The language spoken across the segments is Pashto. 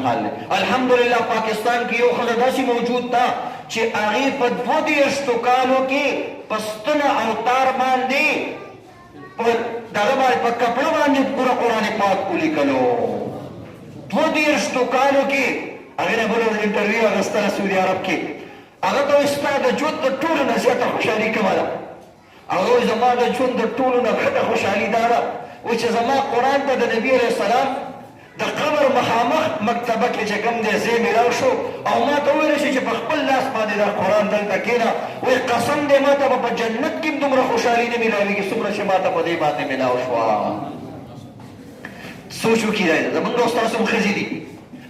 حال دی. الحمدلله پاکستان کې یو ښځه داسې موجود ده چې هغې په 22 کالو کې په ستنه او تار باندې په دغه باندې په کپړه باندې پوره قرآن پاک ولیکلو. 22 کالو کې هغې نه بله انټرویو اخیستله سعودي عرب کې. هغه ته وایي ستا د ژوند د ټولو نه زیاته خوشحالي کومه ده؟ هغه وایي زما د ژوند د ټولو نه غټه خوشحالي دا ده وایي چې زما قرآن ته د نبي علیه السلام د قبر مخامخ مکتبه کې چې کوم دی ځای میلاو شو او ما ته وویل شي چې په خپل لاس باندې دا قرآن دلته کښېنه. وایي قسم دی ما ته به په جنت کې هم دومره خوشحالي نه میلاوېږي څومره چې ما ته په دې باندې میلاو شوه. سوچ وکړئ زمونږ او ستاسو هم ښځې دي.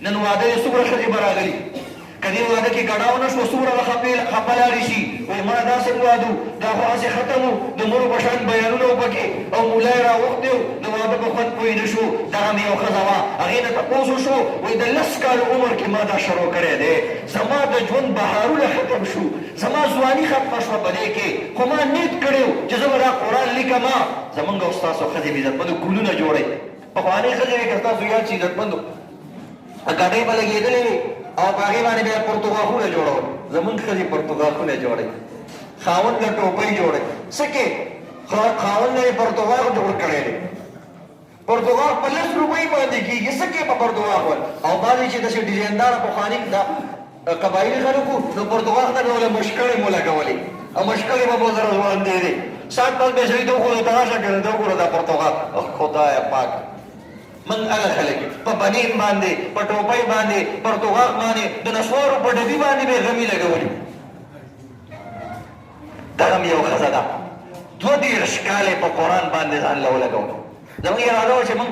نن واده یې څومره ښځې به راغلي که دې واده کې ګډاو نه شوه څومره به خفه لاړې شي. وایي ما دا څنګه واده دا خو هسې ختم و د مړو په شان بیانونه و پکې او مولا یې راوختی و د واده په خوند پوه نه شو. دغه مې یو ښځه وه هغې نه تپوس وشو وایي د 10 کالو عمر کې ما دا شروع کړی دی. زما د ژوند بهارونه ختم شو زما ځواني ختمه شوه په دې کې خو ما نیت کړی و چې زه به دا قرآن لیکم. زمونږ او ستاسو ښځې به عزتمندو ګلونه جوړئ. پخوانۍ ښځې وې که ستاسو یاد شي عزتمندو ګاډۍ به لګېدلې وې او په هغې باندې بیا پرتوغاښونه جوړول. زمونږ ښځې پرتوغاښونه جوړوي خاوند له ټوپۍ جوړوي څه کې خاوند نه یې پرتوغاښ جوړ کړی دی. پرتوغاښ په 10 روپۍ باندې کېږي څه کې په پرتوغاښ ول او بعضې چې داسې ډیزاینداره پخواني دا قبایلي خلک وو نو پرتوغاښ ته به وله مشکړې مو لګولې او مشکړې به مو سره ځوړندې دی. سات پس به سړي ته وښودې ته راشه کنه ته وګوره دا پرتوغاښ خدایه پاک من هغه خلک په بنین باندې په ټوپۍ باندې پرتوغاښ باندې د نسوارو په ډبي باندې به غمي لګولي. دغه هم یو ښځه ده 22 کالې په قرآن باندې ځان له ولګولو. زموږ اراده وه چې موږ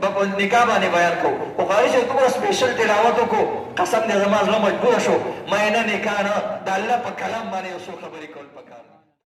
به په نکاح باندې بیان کوو خو قاري چې دومره سپېشل تلاوت وکړو قسم دی زما زړه مجبوره شو ما یې نه نکاح نه د الله په کلام باندې یو څو خبرې کول پکار.